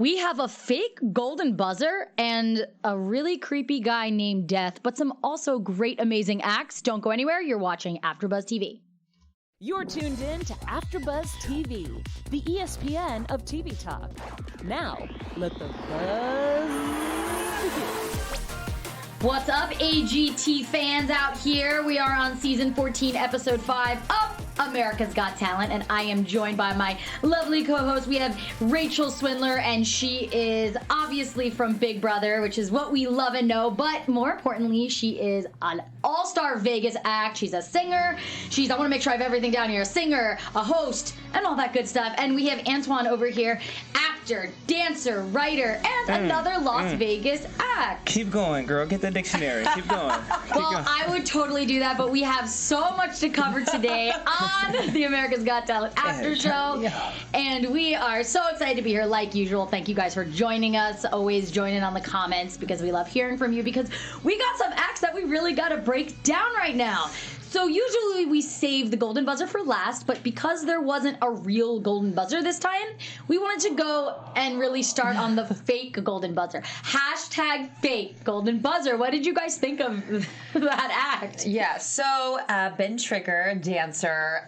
We have a fake golden buzzer and a really creepy guy named Death, but some also great, amazing acts. Don't go anywhere. You're watching AfterBuzz TV. You're tuned in to AfterBuzz TV, the ESPN of TV talk. Now, let the buzz begin. What's up, AGT fans out here? We are on season 14, episode 5 of America's Got Talent, and I am joined by my lovely co-host. We have Rachel Swindler, and she is obviously from Big Brother, which is what we love and know, but more importantly, she is an all-star Vegas act. She's a singer. I want to make sure I have everything down here. A singer, a host, and all that good stuff. And we have Antoine over here, actor, dancer, writer, and another Las Vegas act. Keep going, girl. Get the dictionary. Keep going. Well, I would totally do that, but we have so much to cover today on the America's Got Talent after show. Yeah. And we are so excited to be here like usual. Thank you guys for joining us. Always join in on the comments because we love hearing from you, because we got some acts that we really got to break down right now. So usually we save the golden buzzer for last, but because there wasn't a real golden buzzer this time, we wanted to go and really start on the fake golden buzzer. Hashtag fake golden buzzer. What did you guys think of that act? Yeah, so Ben Trigger, dancer,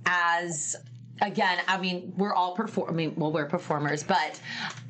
as... Again, I mean, we're all we're performers, but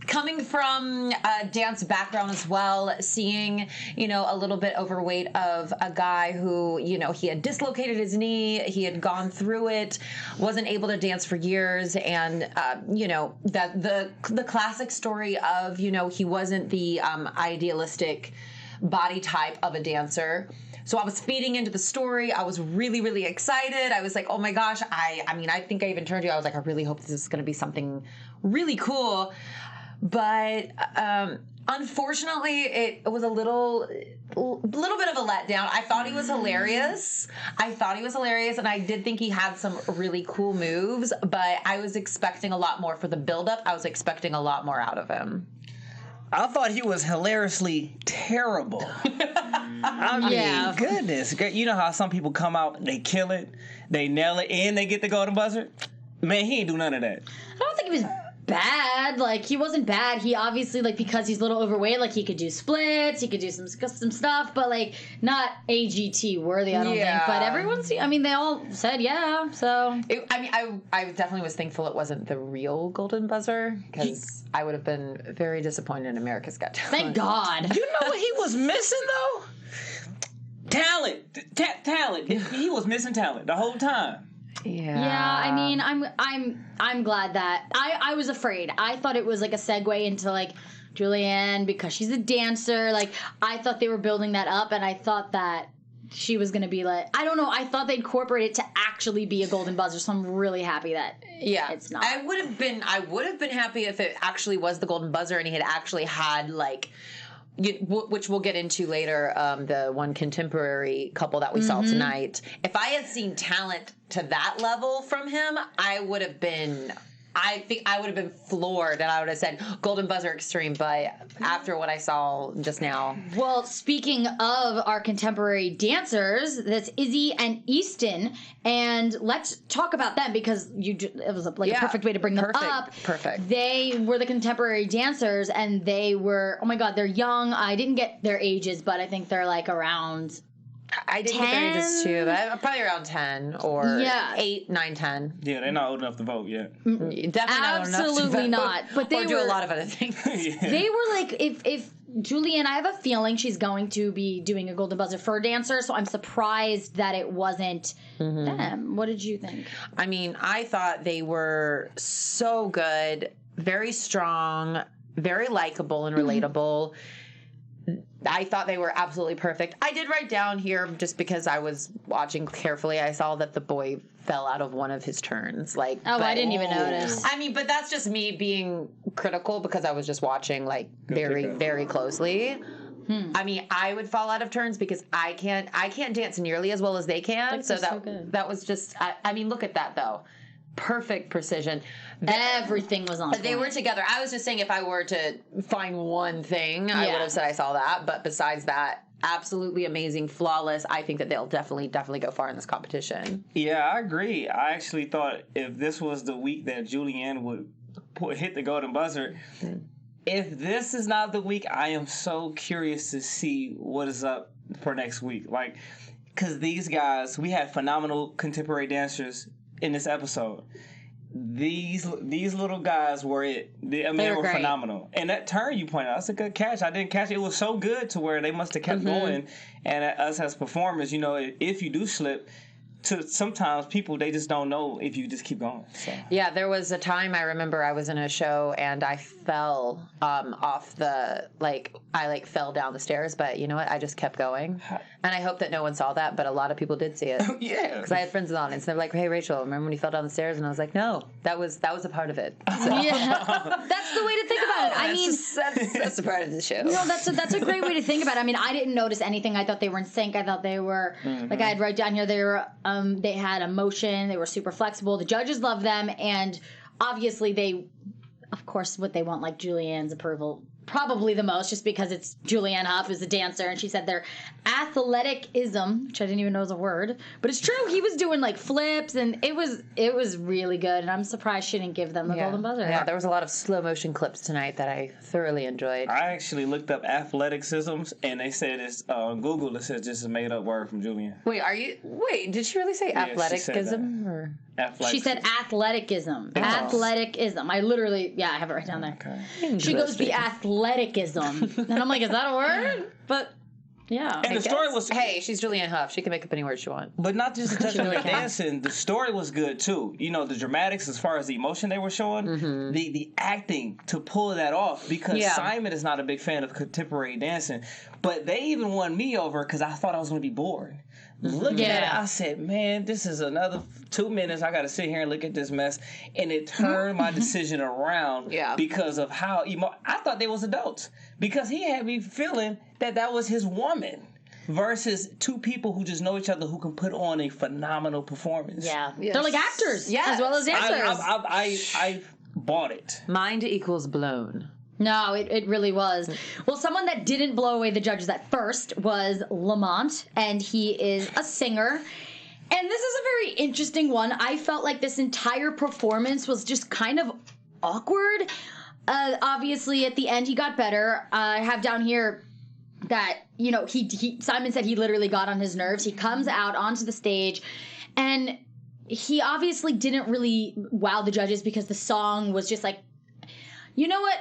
coming from a dance background as well, seeing, a little bit overweight of a guy who, he had dislocated his knee, he had gone through it, wasn't able to dance for years, and, that the classic story of, he wasn't the idealistic body type of a dancer. So I was feeding into the story. I was really, really excited. I was like, oh my gosh. I think I even turned to you. I was like, I really hope this is going to be something really cool. But unfortunately, it was a little bit of a letdown. I thought he was hilarious. And I did think he had some really cool moves. But I was expecting a lot more for the buildup. I was expecting a lot more out of him. I thought he was hilariously terrible. I mean, goodness. You know how some people come out, they kill it, they nail it, and they get the golden buzzer? Man, he ain't do none of that. I don't think he was bad. Like, he wasn't bad. He obviously, because he's a little overweight, he could do splits, he could do some stuff, but, not AGT worthy, I don't think. But everyone, they all said so. I definitely was thankful it wasn't the real golden buzzer, because I would have been very disappointed in America's Got Talent. Thank God. You know what he was missing, though? Talent. Talent. He was missing talent the whole time. Yeah, I'm glad that I was afraid. I thought it was a segue into Julianne, because she's a dancer. I thought they were building that up, and I thought that she was gonna be I don't know. I thought they'd incorporate it to actually be a golden buzzer. So I'm really happy that it's not. I would have been happy if it actually was the golden buzzer and he had actually had which we'll get into later, the one contemporary couple that we saw tonight. If I had seen talent to that level from him, I think I would have been floored, and I would have said golden buzzer extreme. But after what I saw just now, well, speaking of our contemporary dancers, that's Izzy and Easton, and let's talk about them, because it was a perfect way to bring them up. Perfect. They were the contemporary dancers, and they were, oh my God, they're young. I didn't get their ages, but I think they're around. I didn't get their ages too. Probably around 10 or 8, 9, 10. Yeah, they're not old enough to vote yet. Definitely not old enough to vote. Absolutely not. But they do a lot of other things. They were if Julianne, I have a feeling she's going to be doing a golden buzzer for a dancer, so I'm surprised that it wasn't them. What did you think? I thought they were so good, very strong, very likable and relatable. I thought they were absolutely perfect. I did write down here, just because I was watching carefully, I saw that the boy fell out of one of his turns. I didn't even notice. But that's just me being critical, because I was just watching very, very closely. I would fall out of turns because I can't dance nearly as well as they can. So that was just, look at that though. Perfect precision. Everything was on. They were together. I was just saying, if I were to find one thing, I would have said I saw that. But besides that, absolutely amazing, flawless. I think that they'll definitely go far in this competition. Yeah, I agree. I actually thought if this was the week that Julianne would hit the golden buzzer. If this is not the week, I am so curious to see what is up for next week. Like, because these guys, we had phenomenal contemporary dancers in this episode. These little guys were it. They were phenomenal. And that turn you pointed out, that's a good catch. I didn't catch it. It was so good to where they must have kept going. And us as performers, if you do slip, sometimes people, they just don't know if you just keep going. So. Yeah, there was a time I remember I was in a show and I fell off I fell down the stairs, but you know what? I just kept going. And I hope that no one saw that, but a lot of people did see it. Yeah. Because I had friends in the audience and they're like, "Hey, Rachel, remember when you fell down the stairs?" And I was like, "No, that was a part of it." So. Yeah. That's the way to think about it. I mean, that's a part of the show. No, that's a great way to think about it. I mean, I didn't notice anything. I thought they were in sync. I thought they were, like I had right down here, they had emotion. They were super flexible. The judges loved them. And obviously of course, what they want, like Julianne's approval, probably the most, just because it's Julianne Hough is a dancer, and she said their athleticism, which I didn't even know was a word, but it's true. He was doing like flips, and it was really good, and I'm surprised she didn't give them the golden buzzer. Yeah, there was a lot of slow motion clips tonight that I thoroughly enjoyed. I actually looked up athleticisms, and they said it's on Google. It says just a made up word from Julian. Wait, did she really say athleticism? Or? She said athleticism. Athleticism. I literally, I have it right down there. Okay. She goes the athleticism. And I'm like, is that a word? But, yeah. And the story was... Hey, she's Julianne Hough. She can make up any word she wants. But not just the dancing. The story was good, too. The dramatics, as far as the emotion they were showing, the acting to pull that off, because Simon is not a big fan of contemporary dancing. But they even won me over because I thought I was going to be bored. Looking at it, I said, man, this is another 2 minutes. I got to sit here and look at this mess. And it turned my decision around because of how I thought they was adults. Because he had me feeling that was his woman versus two people who just know each other who can put on a phenomenal performance. Yeah. Yes. They're like actors as well as dancers. I bought it. Mind equals blown. No, it really was. Well, someone that didn't blow away the judges at first was Lamont, and he is a singer. And this is a very interesting one. I felt like this entire performance was just kind of awkward. Obviously, at the end, he got better. I have down here that, Simon said he literally got on his nerves. He comes out onto the stage, and he obviously didn't really wow the judges because the song was just like, you know what?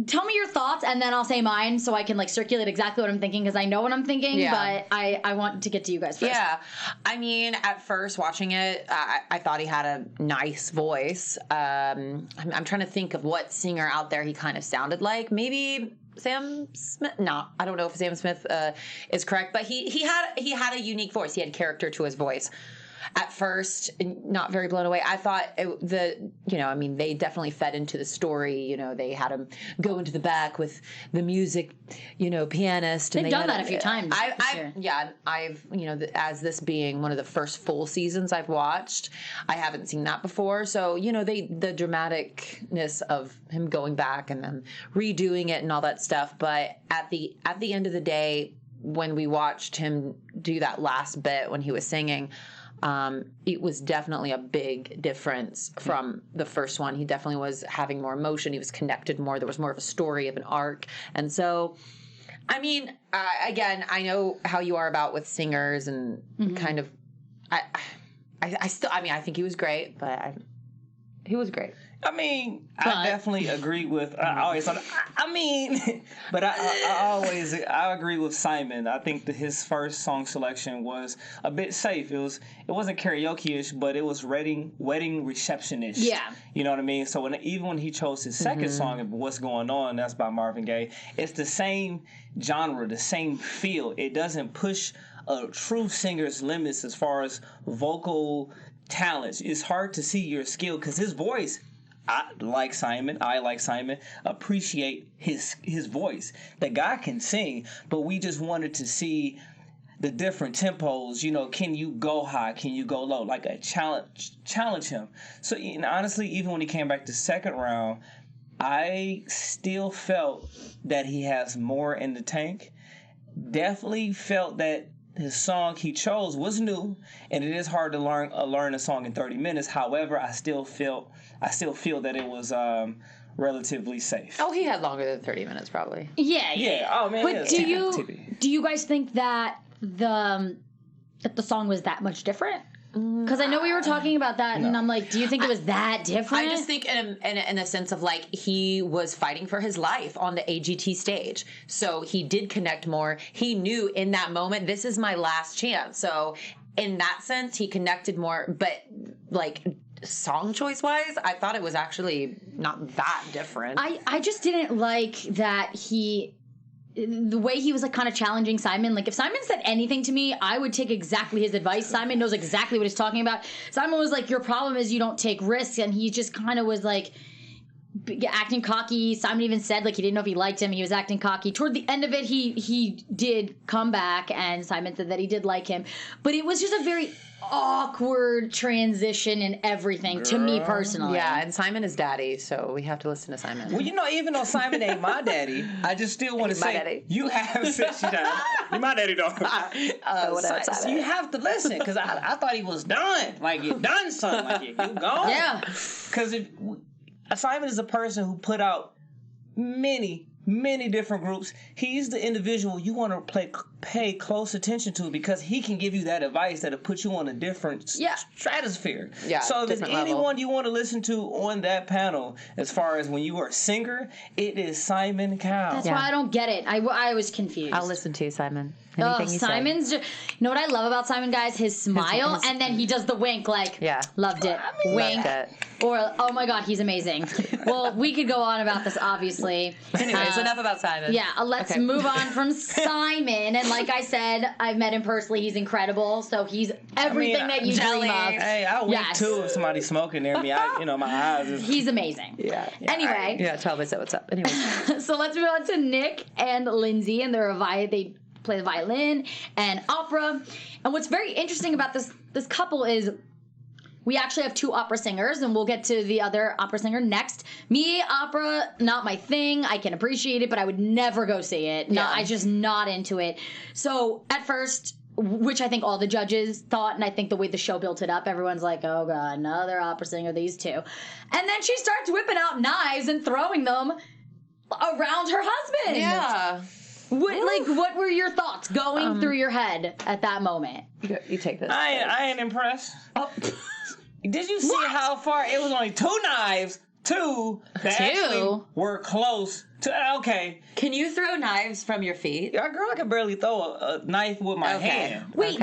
Tell me your thoughts, and then I'll say mine so I can circulate exactly what I'm thinking, because I know what I'm thinking, but I want to get to you guys first. Yeah. I mean, at first watching it, I thought he had a nice voice. I'm trying to think of what singer out there he kind of sounded like. Maybe Sam Smith? No, I don't know if Sam Smith is correct, but he had a unique voice. He had character to his voice. At first, not very blown away. I thought they definitely fed into the story. They had him go into the back with the music, pianist. They've done that a few times. I've as this being one of the first full seasons I've watched, I haven't seen that before. So, the dramaticness of him going back and then redoing it and all that stuff. But at the end of the day, when we watched him do that last bit when he was singing, it was definitely a big difference from the first one. He definitely was having more emotion. He was connected more. There was more of a story of an arc. And so, I mean, again, I know how you are about with singers and kind of, I think he was great, but he was great. I mean, I definitely agree with. I agree with Simon. I think that his first song selection was a bit safe. It wasn't karaoke-ish, but it was wedding reception-ish. Yeah, you know what I mean. So even when he chose his second song, "What's Going On," that's by Marvin Gaye. It's the same genre, the same feel. It doesn't push a true singer's limits as far as vocal talents. It's hard to see your skill because his voice. I like Simon, appreciate his voice. The guy can sing, but we just wanted to see the different tempos. Can you go high? Can you go low? Like a challenge him. So honestly, even when he came back to second round, I still felt that he has more in the tank. Definitely felt that his song he chose was new, and it is hard to learn a song in 30 minutes. However, I still feel that it was relatively safe. Oh, he had longer than 30 minutes, probably. Yeah. Oh man. But do you guys think that the song was that much different? Because I know we were talking about that, and I'm like, do you think it was that different? I just think in a sense of like he was fighting for his life on the AGT stage. So he did connect more. He knew in that moment, this is my last chance. So in that sense, he connected more. But like song choice wise, I thought it was actually not that different. I just didn't like that the way he was like kind of challenging Simon. Like if Simon said anything to me, I would take exactly his advice. Simon knows exactly what he's talking about. Simon was like, your problem is you don't take risks. And he just kind of was like acting cocky. Simon even said like he didn't know if he liked him. He was acting cocky. Toward the end of it, he did come back, and Simon said that he did like him. But it was just a very awkward transition and everything to me personally. Yeah, and Simon is daddy, so we have to listen to Simon. Well, even though Simon ain't my daddy, I just still want to say daddy. You have you're my daddy, dog. So you have to listen, because I thought he was done. Like you done something. Like you gone. Yeah. Because Simon is a person who put out many different groups. He's the individual you want to pay close attention to, because he can give you that advice that'll put you on a different stratosphere. Yeah. So if there's anyone you want to listen to on that panel, as far as when you are a singer, it is Simon Cowell. That's why I don't get it. I was confused. I'll listen to you, Simon. Simon's you know what I love about Simon, guys? His smile, and then he does the wink, like, loved it. Wink. Loved it. Or, oh my God, he's amazing. Well, we could go on about this, obviously. Anyways, enough about Simon. Yeah, let's move on from Simon. And like I said, I've met him personally. He's incredible. So he's everything that you dream of. Hey, I wink too if somebody's smoking near me. My eyes is... He's amazing. Yeah. Anyway. Yeah, tell me what's up. Anyway. So let's move on to Nick and Lindsay, and they play the violin and opera. And what's very interesting about this couple is we actually have two opera singers, and we'll get to the other opera singer next. Me, opera, not my thing. I can appreciate it, but I would never go see it. No, I just not into it. So at first, which I think all the judges thought, and I think the way the show built it up, everyone's like, oh God, another opera singer, these two. And then she starts whipping out knives and throwing them around her husband. Yeah. What were your thoughts going through your head at that moment? You take this. I ain't impressed. Oh. Did you see how far? It was only two knives. Two that actually were close to. Okay. Can you throw knives from your feet? Yeah, girl, I can barely throw a knife with my hand. Wait,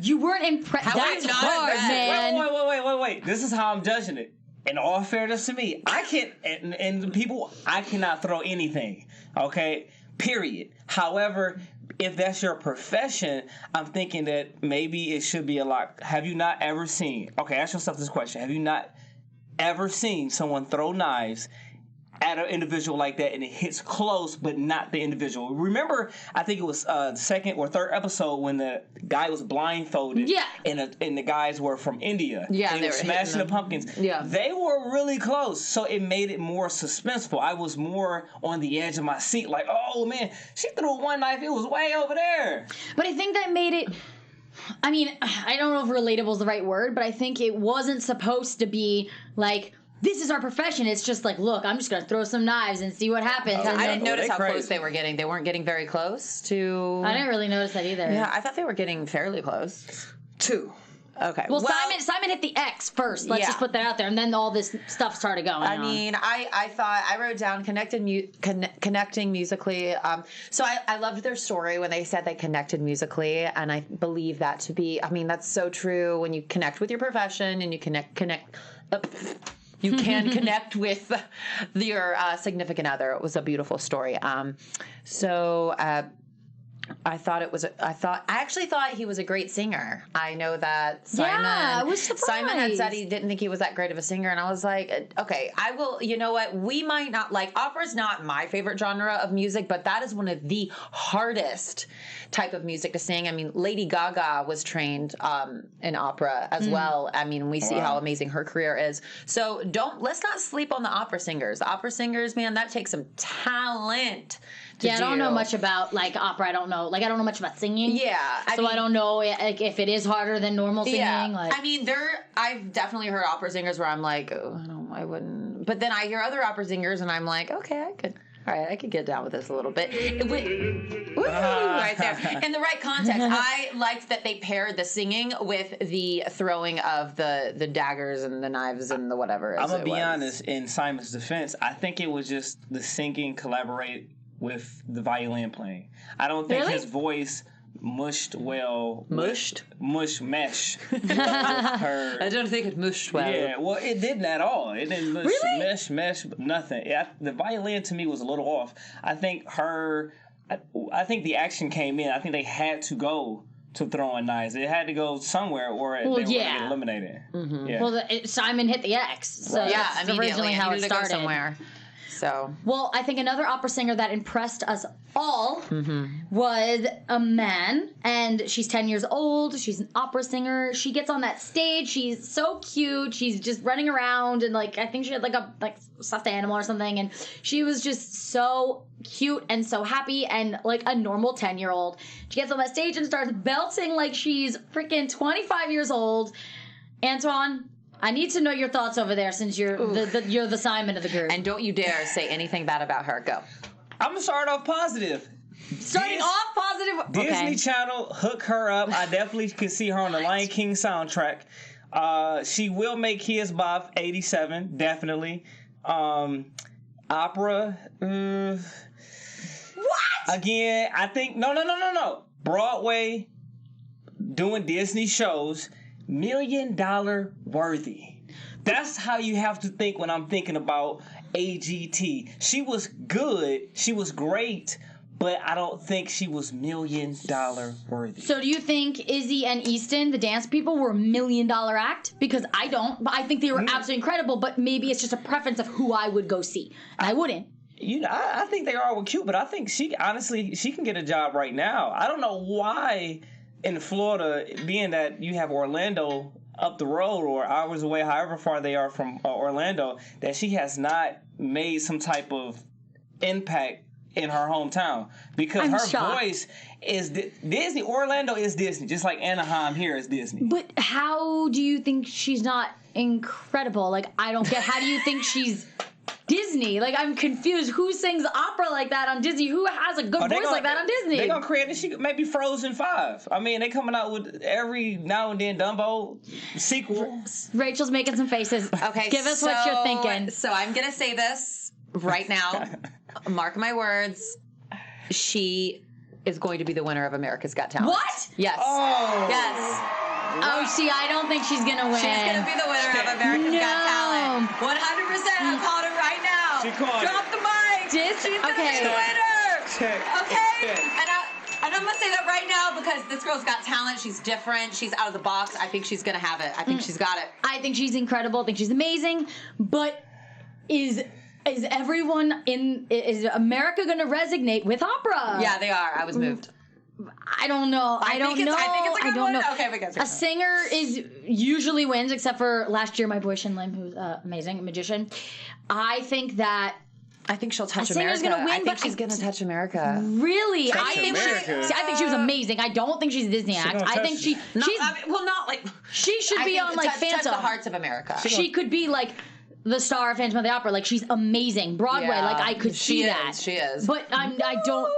you weren't impressed. That's hard, man. Wait. This is how I'm judging it. In all fairness to me, I can't. And people, I cannot throw anything. Okay. Period. However, if that's your profession, I'm thinking that maybe it should be a lot. Have you not ever seen? Okay, ask yourself this question. Have you not ever seen someone throw knives at an individual like that, and it hits close, but not the individual? Remember, I think it was the second or third episode when the guy was blindfolded. Yeah. And the guys were from India. Yeah, and they were smashing the pumpkins. Yeah. They were really close, so it made it more suspenseful. I was more on the edge of my seat, like, oh man, she threw one knife, it was way over there. But I think that made it... I mean, I don't know if relatable is the right word, but I think it wasn't supposed to be like... This is our profession. It's just like, look, I'm just going to throw some knives and see what happens. I didn't notice how close they were getting. They weren't getting very close to... I didn't really notice that either. Yeah, I thought they were getting fairly close. Two. Okay. Well, Simon hit the X first. Let's just put that out there. And then all this stuff started going on. I mean, I thought, I wrote down connecting musically. So I loved their story when they said they connected musically. And I believe that to be, I mean, that's so true when you connect with your profession and you connect. You can connect with your significant other. It was a beautiful story. I actually thought he was a great singer. I know that Simon. Yeah, I was surprised. Simon had said he didn't think he was that great of a singer, and I was like, okay, I will. You know what? We might not like opera's not my favorite genre of music, but that is one of the hardest type of music to sing. I mean, Lady Gaga was trained in opera as well. I mean, we see how amazing her career is. So let's not sleep on the opera singers. The opera singers, man, that takes some talent I don't know much about like opera. I don't know much about singing. Yeah, I don't know like if it is harder than normal singing. Yeah, like. I mean, I've definitely heard opera singers where I'm like, oh, I wouldn't. But then I hear other opera singers and I'm like, okay, I could. All right, I could get down with this a little bit. Woo, right there. In the right context, I liked that they paired the singing with the throwing of the daggers and the knives and the whatever. I'm going to be honest, in Simon's defense, I think it was just the singing collaborate with the violin playing. I don't think his voice mushed well. Mushed? Mesh. Her. I don't think it mushed well. Yeah, well, it didn't at all. It didn't mesh, nothing. The violin to me was a little off. I think I think the action came in. I think they had to go to throwing knives. It had to go somewhere or they were going to get eliminated. Mm-hmm. Yeah. Well, Simon hit the X. So that's originally how it started. Somewhere. So. Well, I think another opera singer that impressed us all was a man, and she's 10 years old. She's an opera singer. She gets on that stage. She's so cute. She's just running around, and like I think she had like a stuffed animal or something, and she was just so cute and so happy and like a normal 10-year-old. She gets on that stage and starts belting like she's freaking 25 years old. Antoine, I need to know your thoughts over there since you're the Simon of the group. And don't you dare say anything bad about her. Go. I'm going to start off positive. Starting off positive. Disney Channel, hook her up. I definitely could see her on the Lion King soundtrack. She will make Kids Bop 87, definitely. Opera. What? Again, I think, no. Broadway, doing Disney shows, $1 million worthy. That's how you have to think when I'm thinking about AGT. She was good. She was great. But I don't think she was $1 million worthy. So do you think Izzy and Easton, the dance people, were $1 million act? Because I don't. But I think they were absolutely incredible. But maybe it's just a preference of who I would go see. And I wouldn't. You know, I think they all were cute. But I think she can get a job right now. I don't know why in Florida, being that you have Orlando up the road or hours away, however far they are from Orlando, that she has not made some type of impact in her hometown, because voice is Disney. Orlando is Disney, just like Anaheim here is Disney. But how do you think she's not incredible? Like, I don't get, how do you think she's Disney? Like, I'm confused. Who sings opera like that on Disney? Who has a good voice like that on Disney? They're going to create it. Maybe Frozen 5. I mean, they coming out with every now and then Dumbo sequel. Rachel's making some faces. Okay, give us what you're thinking. So I'm going to say this right now. Mark my words. She is going to be the winner of America's Got Talent. What? Yes. Oh. Yes. Oh, see, I don't think she's going to win. She's going to be the winner of America's Got Talent. 100%. I'm calling it right now. She called Drop the mic. She's going to be the winner. Okay? And I'm going to say that right now because this girl's got talent. She's different. She's out of the box. I think she's going to have it. I think she's got it. I think she's incredible. I think she's amazing. But is America going to resonate with opera? Yeah, they are. I was moved. I don't know. I don't know. I think it's a good one. Okay, we got a singer usually wins, except for last year, my boy Shin Lim, who's amazing, a magician. I think she'll touch America. Singer's gonna win, I think she's gonna touch America. Really? I think she was amazing. I don't think she's a Disney act. I think she's not like she should be on like Phantom. Touch the hearts of America. She could be like the star of Phantom of the Opera. Like, she's amazing. Broadway. Yeah, like, I could see that. She is. But I don't.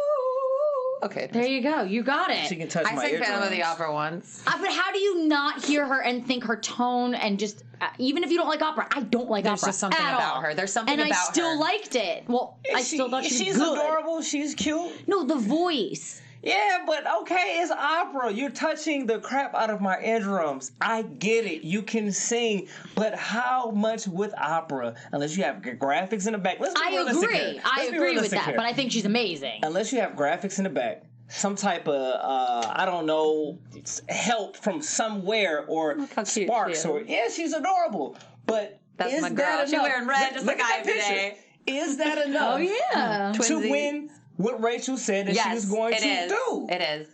Okay. There you go. You got it. She can touch my eardrums. I sang Phantom of the Opera once. But how do you not hear her and think her tone and just, even if you don't like opera, I don't like opera. There's just something about her. There's something about her. And I still liked it. Well, I still thought she was good. She's adorable. She's cute. No, the voice. Yeah, but okay, it's opera. You're touching the crap out of my eardrums. I get it. You can sing, but how much with opera? Unless you have graphics in the back. Let's be realistic here. I agree with that, but I think she's amazing. Unless you have graphics in the back, some type of, I don't know, help from somewhere or sparks. She's adorable. But that's my girl. She's wearing red just like I am today. Is that enough? Oh, yeah. To win what Rachel said that she was going to do. It is.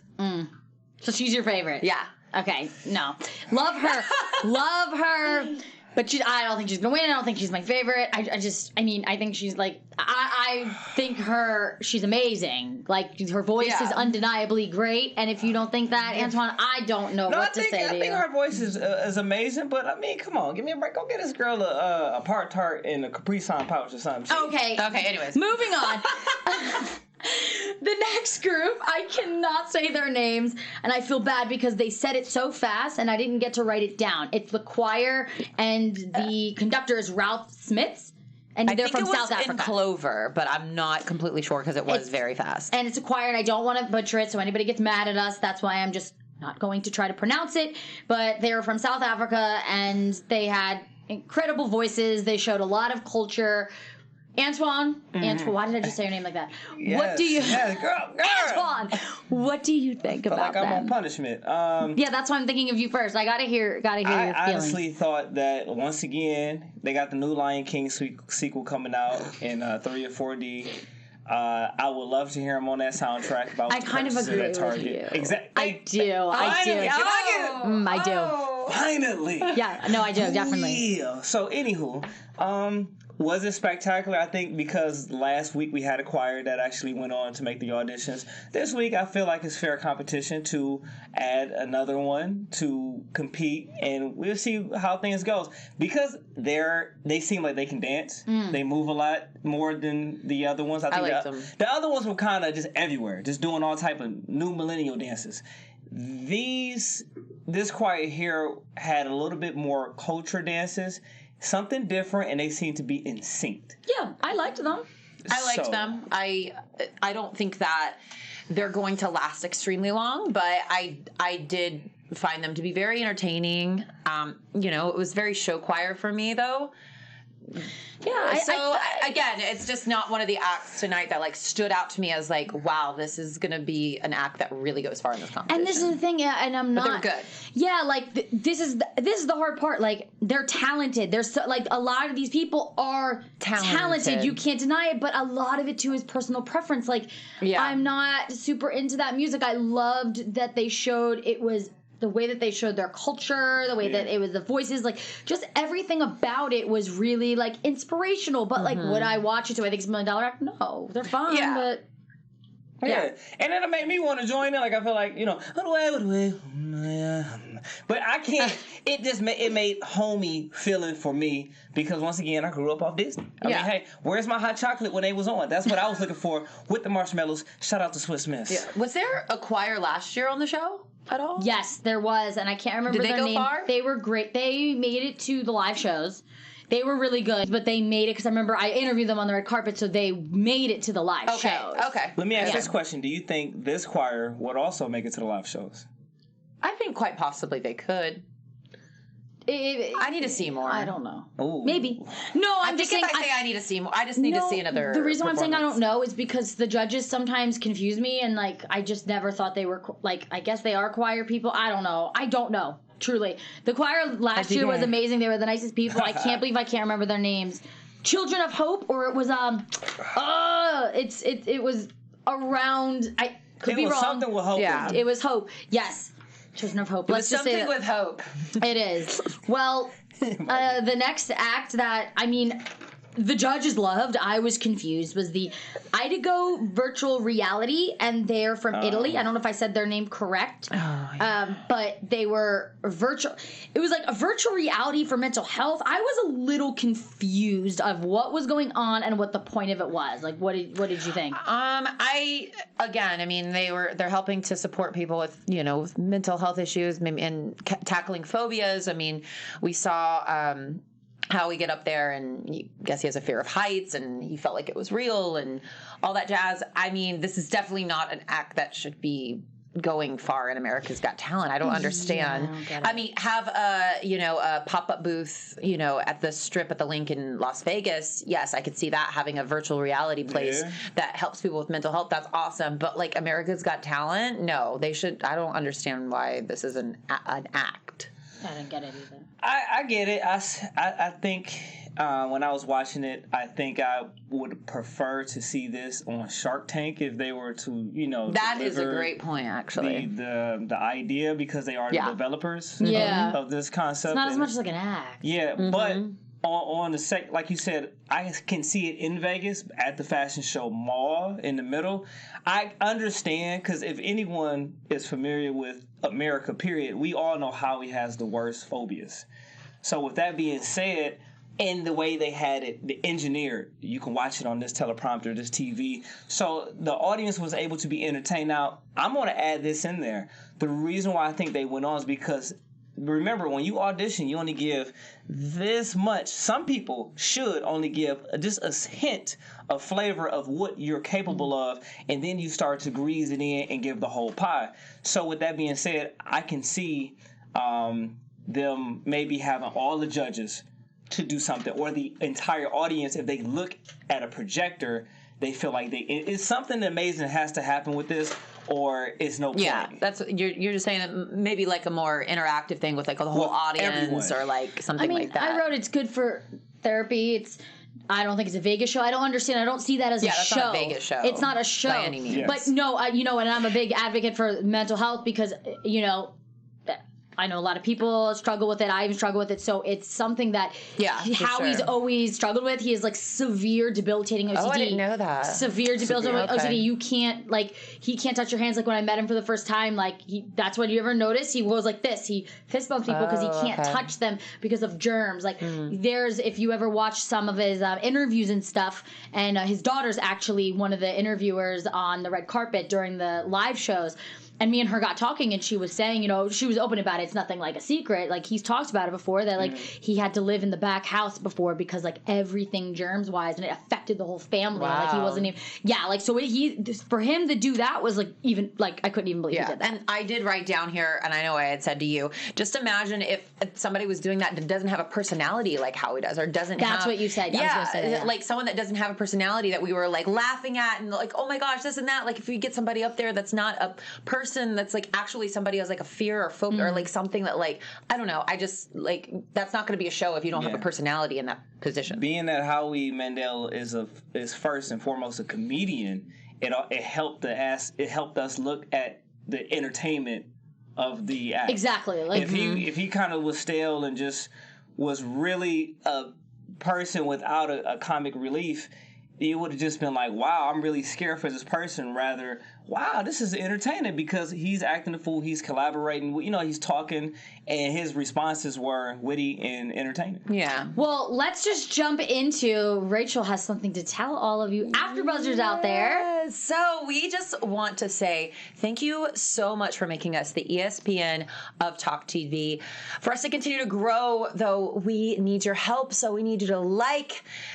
So she's your favorite? Yeah. Okay. No. Love her. Love her. But I don't think she's gonna win. I don't think she's my favorite. I think she's like, I think she's amazing. Like, her voice is undeniably great. And if you don't think that, Antoine, I don't know what to say to you. I think her voice is amazing. But I mean, come on, give me a break. Go get this girl a Pop-Tart in a Capri Sun pouch or something. Okay. Anyways, moving on. The next group, I cannot say their names, and I feel bad because they said it so fast and I didn't get to write it down. It's the choir, and the conductor is Ralph Smits, and they're from South Africa. In Clover, but I'm not completely sure because it was very fast. And it's a choir, and I don't want to butcher it, so anybody gets mad at us, that's why I'm just not going to try to pronounce it. But they're from South Africa, and they had incredible voices. They showed a lot of culture. Antoine, why did I just say your name like that? Yes, what do you, girl. Antoine? What do you think about like I'm them? on punishment. Yeah, that's why I'm thinking of you first. I gotta hear your feelings. I honestly thought that once again they got the new Lion King sequel coming out in 3 or 4D. I would love to hear him on that soundtrack. I kind of agree with you. Exactly. I do. I do. Can I get it? I do. Finally. Yeah. No, I do. Definitely. Yeah. So, anywho, was it spectacular? I think because last week we had a choir that actually went on to make the auditions. This week I feel like it's fair competition to add another one to compete, and we'll see how things goes. Because they seem like they can dance. They move a lot more than the other ones. I think like them. The other ones were kind of just everywhere, just doing all type of new millennial dances. This choir here had a little bit more culture dances. Something different, and they seem to be in sync. Yeah, I liked them. I liked them. I don't think that they're going to last extremely long, but I did find them to be very entertaining. It was very show choir for me, though. Yeah. Again, it's just not one of the acts tonight that like stood out to me as like, wow, this is gonna be an act that really goes far in this competition. And this is the thing, and I'm not. But they're good. Yeah, like this is the hard part. Like, they're talented. They're so, like, a lot of these people are talented. You can't deny it. But a lot of it too is personal preference. Like, I'm not super into that music. I loved that they showed it was. The way that they showed their culture, the way that it was the voices, like, just everything about it was really, like, inspirational. But, like, would I watch it? Do I think it's $1 million act? No. They're fun, but... Yeah. And then it made me want to join in. Like, I feel like, but I can't. It made homey feeling for me because, once again, I grew up off Disney. I mean, hey, where's my hot chocolate when they was on? That's what I was looking for with the marshmallows. Shout out to Swiss Miss. Yeah. Was there a choir last year on the show at all? Yes, there was, and I can't remember their name. Did they go far? They were great. They made it to the live shows. They were really good, but they made it because I remember I interviewed them on the red carpet, so they made it to the live shows. Okay. Let me ask this question. Do you think this choir would also make it to the live shows? I think quite possibly they could. I need to see more. I don't know. Ooh. Maybe. No, I need to see more. I just need to see another. The reason why I'm saying I don't know is because the judges sometimes confuse me, and like I just never thought they were like. I guess they are choir people. I don't know. Truly, the choir last year was amazing. They were the nicest people. I can't believe I can't remember their names. Children of Hope, or it was it was around. I could be wrong. It was something with hope. Yeah, it was Hope. Yes. Children of Hope. Let's just say something with hope. It is. Well, the next act that, the judges loved, I was confused, was the Idigo Virtual Reality, and they're from Italy. I don't know if I said their name correct, but they were virtual. It was like a virtual reality for mental health. I was a little confused of what was going on and what the point of it was. Like, what did you think? They're helping to support people with, with mental health issues and tackling phobias. We saw how we get up there, and I guess he has a fear of heights, and he felt like it was real and all that jazz. This is definitely not an act that should be going far in America's Got Talent. I don't understand. Have a pop-up booth, at the Strip at the Link in Las Vegas. Yes, I could see that, having a virtual reality place that helps people with mental health. That's awesome. But like America's Got Talent, no, they should. I don't understand why this is an act. I didn't get it either. I get it. I think when I was watching it, I think I would prefer to see this on Shark Tank if they were to, that is a great point, actually. The idea, because they are the developers of this concept. It's not as much like an act. Yeah, but on the like you said, I can see it in Vegas at the fashion show mall in the middle. I understand, because if anyone is familiar with America, period, we all know Howie has the worst phobias. So with that being said, and the way they had it engineered, you can watch it on this teleprompter, this TV. So the audience was able to be entertained. Now, I'm going to add this in there. The reason why I think they went on is because, remember, when you audition, you only give this much. Some people should only give just a hint of flavor of what you're capable of, and then you start to grease it in and give the whole pie. So with that being said, I can see them maybe having all the judges to do something, or the entire audience, if they look at a projector, they feel like it's something amazing that has to happen with this, or it's no point. Yeah, that's you're just saying that maybe like a more interactive thing with like the whole audience, or like something like that. I wrote it's good for therapy. I don't think it's a Vegas show. I don't understand. I don't see that as a show. That's not a Vegas show. It's not a show. By any means. But no, and I'm a big advocate for mental health, because, I know a lot of people struggle with it. I even struggle with it. So it's something that Howie's always struggled with. He has like severe debilitating OCD. Oh, I didn't know that. Severe debilitating OCD. You can't, he can't touch your hands. Like when I met him for the first time, that's what you ever notice. He goes like this. He fist bumps people because he can't touch them because of germs. If you ever watch some of his interviews and stuff, and his daughter's actually one of the interviewers on the red carpet during the live shows. And me and her got talking, and she was saying, she was open about it. It's nothing like a secret. Like, he's talked about it before, that, he had to live in the back house before because, everything germs-wise, and it affected the whole family. Wow. He wasn't even... so for him to do that was, I couldn't even believe he did that. And I did write down here, and I know I had said to you, just imagine if somebody was doing that that doesn't have a personality like Howie does, or doesn't That's what you said. Yeah, I was gonna say that. Like someone that doesn't have a personality that we were, laughing at, and oh my gosh, this and that. If we get somebody up there that's not a person, that's actually somebody has a fear or phobia or something that I don't know. I just that's not going to be a show if you don't have a personality in that position. Being that Howie Mandel is first and foremost a comedian, it helped us look at the entertainment of the act. Exactly. If he kind of was stale and just was really a person without a comic relief, it would have just been wow, I'm really scared for this person, rather, wow, this is entertaining because he's acting the fool, he's collaborating, he's talking, and his responses were witty and entertaining. Yeah. Well, let's just jump into, Rachel has something to tell all of you AfterBuzzers out there. So we just want to say thank you so much for making us the ESPN of Talk TV. For us to continue to grow, though, we need your help. So we need you to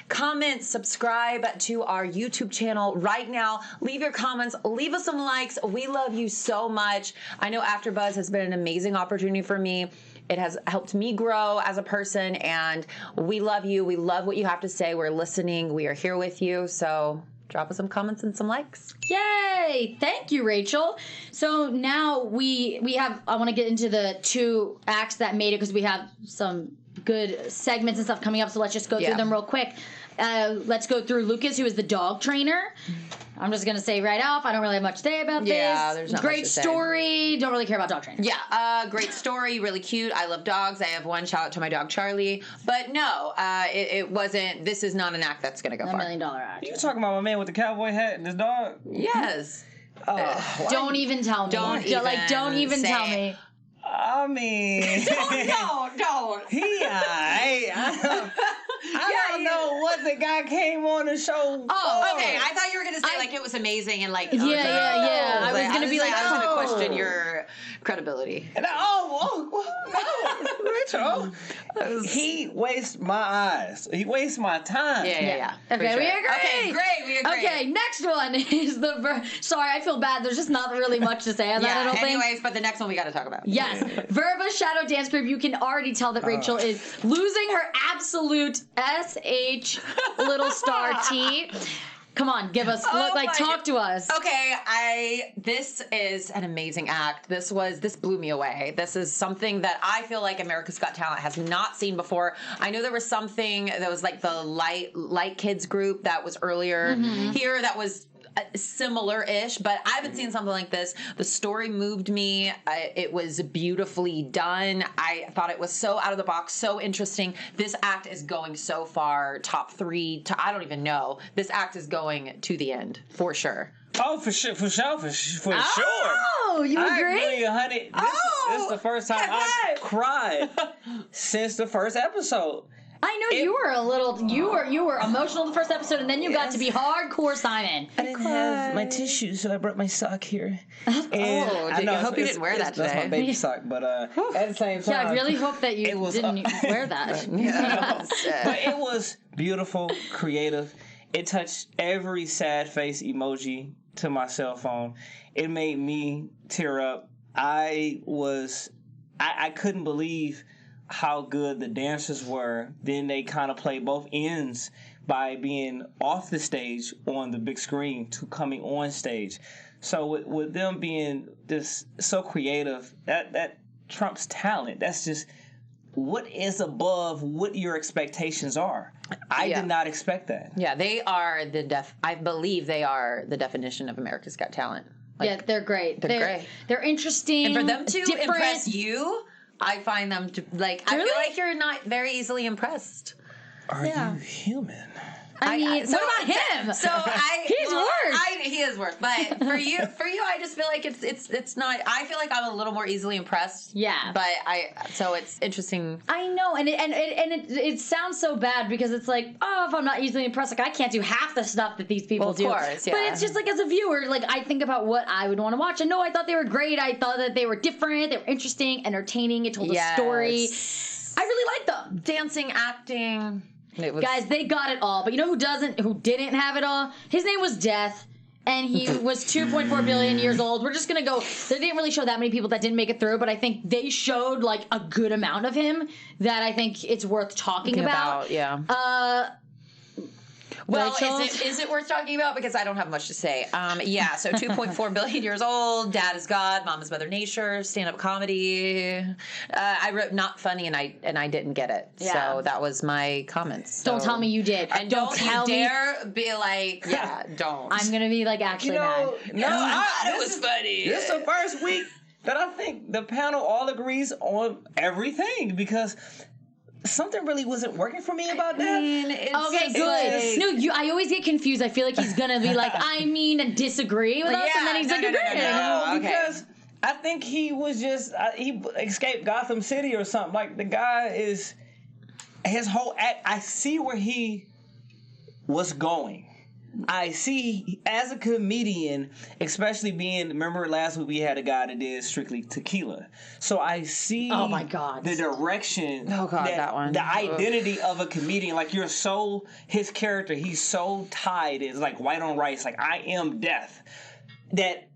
comment, subscribe to our YouTube channel right now. Leave your comments. Leave us some likes. We love you so much. I know AfterBuzz has been an amazing opportunity for me. It has helped me grow as a person, and we love you. We love what you have to say. We're listening. We are here with you. So drop us some comments and some likes. Yay! Thank you, Rachel. So now we have, I want to get into the two acts that made it, because we have some good segments and stuff coming up. So let's just go through them real quick. Let's go through Lucas, who is the dog trainer. I'm just going to say right off, I don't really have much to say about this. Yeah, there's not great much to story. Don't really care about dog trainers. Yeah, great story, really cute. I love dogs. I have one, shout out to my dog Charlie. But no, it wasn't, this is not an act that's going to go far. $1 million act. You talking about my man with the cowboy hat and his dog? Yes. Don't even tell me. Don't even tell me. I mean, don't. I don't know what the guy came on the show. Oh, okay. I thought you were gonna say it was amazing and yeah. I was gonna be I was gonna question your credibility. And Rachel, he wastes my eyes. He wastes my time. Yeah. Okay, sure. we agree. Okay, great. We agree. Okay, next one is Sorry, I feel bad. There's just not really much to say on that. I don't think. Anyways, but the next one we got to talk about. Yes, Verba's Shadow Dance Group. You can already tell that Rachel is losing her absolute SH little star T. Come on, give us, talk to us. Okay, this is an amazing act. This blew me away. This is something that I feel like America's Got Talent has not seen before. I know there was something that was like the Light Kids group that was earlier here that was similar-ish, but I haven't seen something like this. The story moved me. It was beautifully done. I thought it was so out of the box, so interesting. This act is going so far, top 3 to I don't even know. This act is going to the end for sure. Oh, for sure. Oh, you agree? Honey, this is the first time I've cried since the first episode. I know you were emotional the first episode, and then you got to be hardcore Simon. I didn't have my tissues, so I brought my sock here. I hope you didn't wear that today. That's my baby sock, but at the same time, Yeah, I really hope that you didn't wear that. But it was beautiful, creative. It touched every sad face emoji to my cell phone. It made me tear up. I couldn't believe how good the dancers were. Then they kind of played both ends by being off the stage on the big screen to coming on stage. So with them being this so creative, that trumps talent. That's just what is above what your expectations are. I did not expect that. Yeah, they are I believe they are the definition of America's Got Talent. Yeah, they're great. They're great. They're interesting. And for them to different. Impress you, I find them to I feel like you're not very easily impressed. Are you human? I mean, what about him? He's worse. He is worse. But for you, I just feel like it's not. I feel like I'm a little more easily impressed. Yeah. But so it's interesting. I know, and it sounds so bad because it's like, oh, if I'm not easily impressed, like I can't do half the stuff that these people do. Of course, yeah. But it's just like as a viewer, like I think about what I would want to watch, and no, I thought they were great. I thought that they were different, they were interesting, entertaining. It told a story. I really liked them. Dancing, acting. Guys, they got it all. But you know who didn't have it all? His name was Death. And he was 2.4 billion years old. We're just going to go. They didn't really show that many people that didn't make it through, but I think they showed like a good amount of him that I think it's worth talking about. Yeah. Well, is it worth talking about? Because I don't have much to say. So 2.4 billion years old, dad is God, mom is Mother Nature, stand-up comedy. I wrote not funny, and I didn't get it. Yeah. So that was my comments. So. Don't tell me you did. And don't dare be like, don't. I'm going to be like actually mad. No, I thought it was funny. This is the first week that I think the panel all agrees on everything because something really wasn't working for me about that. Okay, good. No, I always get confused. I feel like he's gonna be like, and disagree with us, and then he's like, no, because I think he was just he escaped Gotham City or something. Like the guy is his whole act. I see where he was going. I see as a comedian, especially remember last week we had a guy that did strictly tequila. So I see oh my God. The direction. Oh God, that one. The identity of a comedian. Like his character, he's so tied. It's like white on rice. Like I am death. That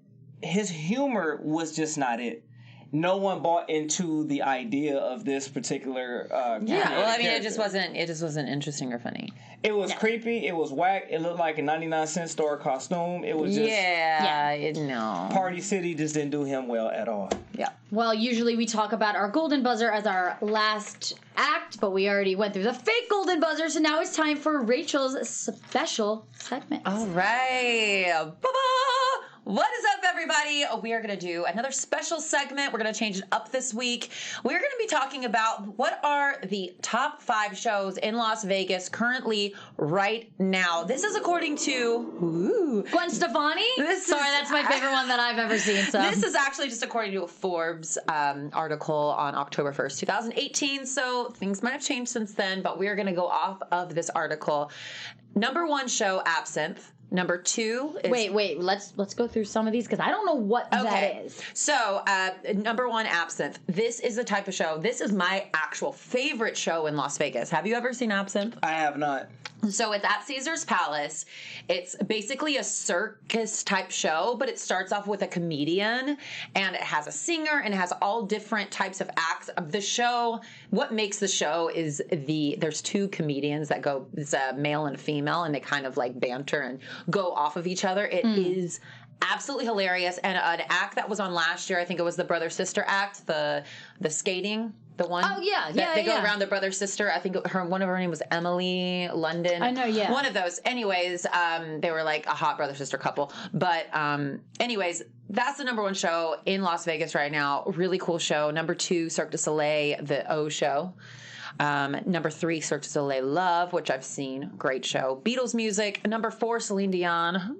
his humor was just not it. No one bought into the idea of this particular character. It just wasn't interesting or funny. It was creepy. It was whack. It looked like a 99-cent store costume. It was just Party City just didn't do him well at all. Yeah. Well, usually we talk about our golden buzzer as our last act, but we already went through the fake golden buzzer, so now it's time for Rachel's special segment. All right. Ba-ba! What is up, everybody? We are going to do another special segment. We're going to change it up this week. We're going to be talking about what are the top 5 shows in Las Vegas currently right now. This is according to Gwen Stefani. Sorry, that's my favorite one that I've ever seen. So this is actually just according to a Forbes article on October 1st, 2018. So things might have changed since then, but we are going to go off of this article. Number 1 show, Absinthe. Number 2 is... Wait. Let's go through some of these because I don't know what that is. So, number 1, Absinthe. This is the type of show. This is my actual favorite show in Las Vegas. Have you ever seen Absinthe? I have not. So it's at Caesar's Palace. It's basically a circus type show, but it starts off with a comedian and it has a singer and it has all different types of acts of the show. What makes the show is there's two comedians that go, it's a male and a female, and they kind of like banter and go off of each other. It is absolutely hilarious. And an act that was on last year, I think it was the brother sister act, the skating. The one, they go around their brother sister. I think one of her name was Emily London. I know, yeah. One of those. Anyways, they were like a hot brother sister couple. But anyways, that's the number one show in Las Vegas right now. Really cool show. Number 2, Cirque du Soleil, the O show. Number 3, Cirque du Soleil Love, which I've seen. Great show. Beatles music. Number 4, Celine Dion.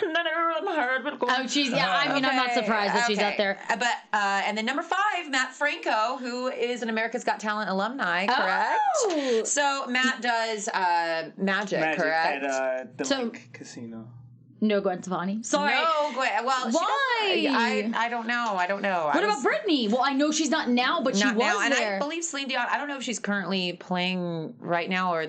Oh, she's, I mean, I'm not surprised that she's up there. But, and then number 5, Matt Franco, who is an America's Got Talent alumni, correct? Oh. So Matt does magic, correct? At the Lake Casino. No Gwen Stefani. Sorry. No Gwen. Well, why? I don't know. What about Britney? Well, I know she's not now, but she was now. And there. I believe Celine Dion. I don't know if she's currently playing right now or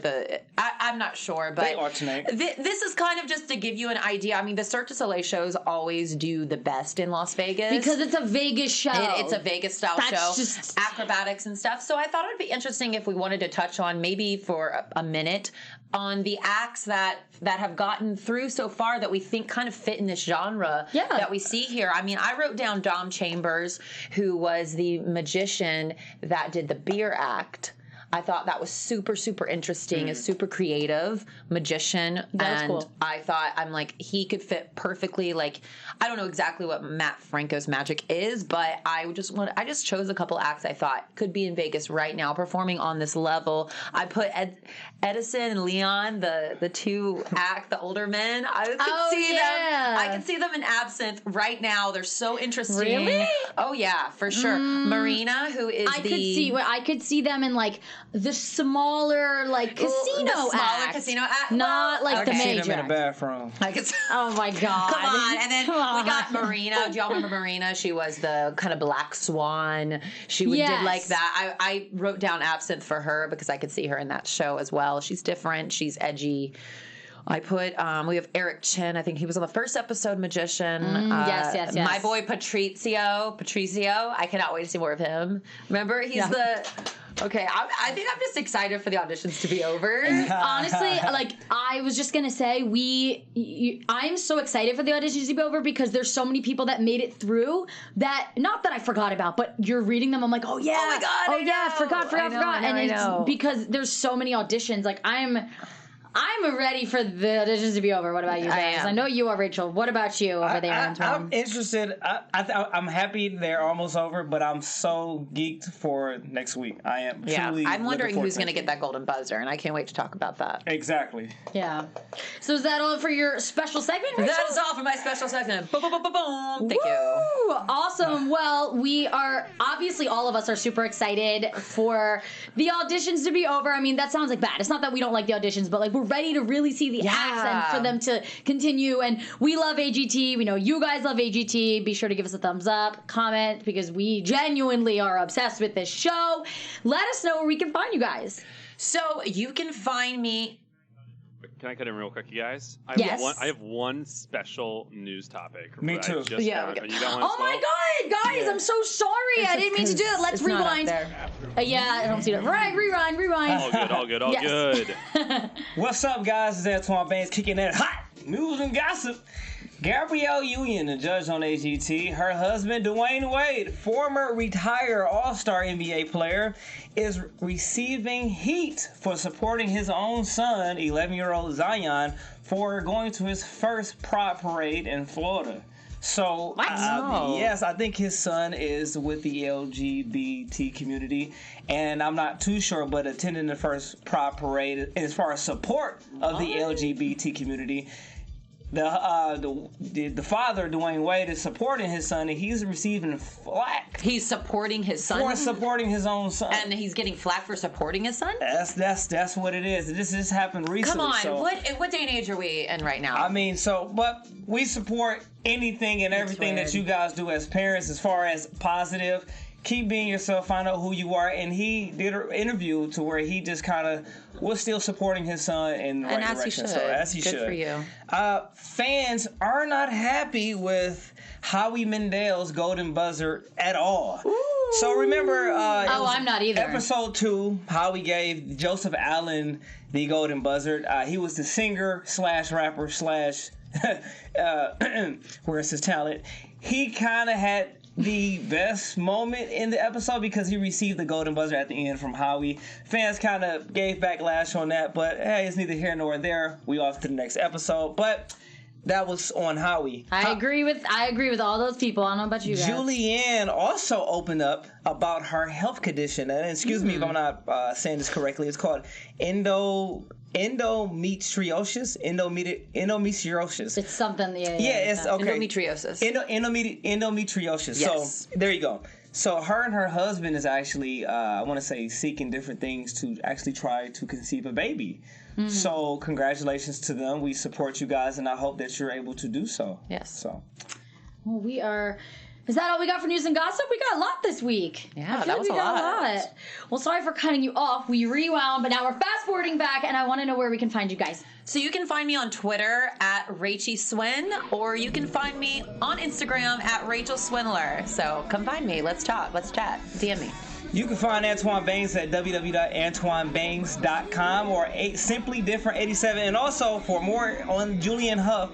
I'm not sure, but they alternate. This is kind of just to give you an idea. I mean, the Cirque du Soleil shows always do the best in Las Vegas because it's a Vegas show. It's a Vegas style show, just acrobatics and stuff. So I thought it would be interesting if we wanted to touch on maybe for a minute on the acts that have gotten through so far that we think kind of fit in this genre that we see here. I mean, I wrote down Dom Chambers, who was the magician that did the beer act. I thought that was super, super interesting. A super creative magician. That was cool. I thought, I'm like, he could fit perfectly. Like, I don't know exactly what Matt Franco's magic is, but I just chose a couple acts I thought could be in Vegas right now performing on this level. I put Edison and Leon, the two the older men. I could see them. I could see them in Absinthe right now. They're so interesting. Really? Oh yeah, for sure. Marina, who is I could see them in like the smaller casino casino act. Not like the major. I can see them in the bathroom. Oh my God. Come on. And then we got Marina. Do y'all remember Marina? She was the kind of black swan. She did like that. I wrote down Absinthe for her because I could see her in that show as well. She's different. She's edgy. I put, we have Eric Chin. I think he was on the first episode, magician. Yes. My boy Patricio. I cannot wait to see more of him. Remember? He's okay, I think I'm just excited for the auditions to be over. Honestly, I was just going to say, I'm so excited for the auditions to be over because there's so many people that made it through that, not that I forgot about, but you're reading them, I'm like, oh yeah. Oh my God, forgot. And it's because there's so many auditions. Like, I'm ready for the auditions to be over. What about you guys? I know you are, Rachel. What about you over there, Antoine? I'm interested. I'm happy they're almost over, but I'm so geeked for next week. I am truly. I'm wondering who's going to get that golden buzzer, and I can't wait to talk about that. Exactly. Yeah. So is that all for your special segment, Rachel? That is all for my special segment. Boom, boom, boom, boom, boom. Thank you. Awesome. Well, we are, obviously all of us are super excited for the auditions to be over. I mean, that sounds like bad. It's not that we don't like the auditions, but like we're ready to really see the acts and for them to continue. And we love AGT. We know you guys love AGT. Be sure to give us a thumbs up, comment, because we genuinely are obsessed with this show. Let us know where we can find you guys. So you can find me. Can I cut in real quick, you guys? I have one special news topic. Me too. You got one oh my God, guys! I'm so sorry. I didn't mean to do it. Let's rewind. I don't see that. Right, rewind. All good. What's up, guys? It's Antoine Baynes kicking that hot news and gossip. Gabrielle Union, the judge on AGT, her husband Dwayne Wade, former retired All-Star NBA player, is receiving heat for supporting his own son, 11-year-old Zion, for going to his first Pride Parade in Florida. So, yes, I think his son is with the LGBT community, and I'm not too sure, but attending the first Pride Parade, as far as support of the LGBT community, the father, Dwayne Wade, is supporting his son, and he's receiving flack. He's supporting his son? For supporting his own son. And he's getting flack for supporting his son? That's what it is. This just happened recently. Come on, what day and age are we in right now? I mean, but we support anything and everything that you guys do as parents as far as positive. keep being yourself, find out who you are. And he did an interview to where he just kind of was still supporting his son in the right direction. So as he should. Good for you. Fans are not happy with Howie Mandel's golden buzzer at all. Ooh. So remember, I'm not either. Episode 2, Howie gave Joseph Allen the golden buzzer. He was the singer / rapper / where's his talent? He kind of had the best moment in the episode because he received the golden buzzer at the end from Howie. Fans kind of gave backlash on that, but hey, it's neither here nor there. We off to the next episode, but that was on Howie. I agree with all those people. I don't know about you guys. Julianne also opened up about her health condition, and excuse me if I'm not saying this correctly. It's called endometriosis. It's something. Yeah, it's okay. Endometriosis. Endometriosis. Yes. So there you go. So her and her husband is actually, I want to say, seeking different things to actually try to conceive a baby. Mm-hmm. So congratulations to them. We support you guys, and I hope that you're able to do so. Yes. So. Well, we are. Is that all we got for news and gossip? We got a lot this week. Yeah, that was a lot. Well, sorry for cutting you off. We rewound, but now we're fast forwarding back, and I want to know where we can find you guys. So you can find me on Twitter at Rachie Swin, or you can find me on Instagram at Rachel Swindler. So come find me. Let's talk. Let's chat. DM me. You can find Antoine Baynes at www.antoinebaynes.com or Simply Different 87. And also, for more on Julianne Hough,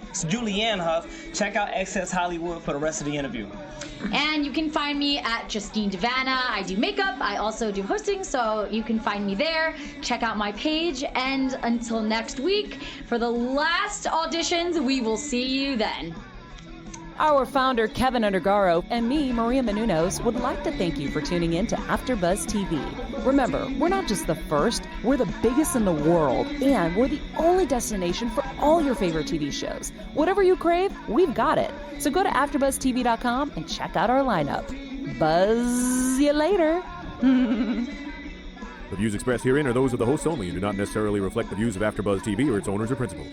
check out Excess Hollywood for the rest of the interview. And you can find me at Justine DiVanna. I do makeup. I also do hosting, so you can find me there. Check out my page. And until next week, for the last auditions, we will see you then. Our founder, Kevin Undergaro, and me, Maria Menounos, would like to thank you for tuning in to AfterBuzz TV. Remember, we're not just the first, we're the biggest in the world, and we're the only destination for all your favorite TV shows. Whatever you crave, we've got it. So go to AfterBuzzTV.com and check out our lineup. Buzz you later. The views expressed herein are those of the hosts only and do not necessarily reflect the views of AfterBuzz TV or its owners or principals.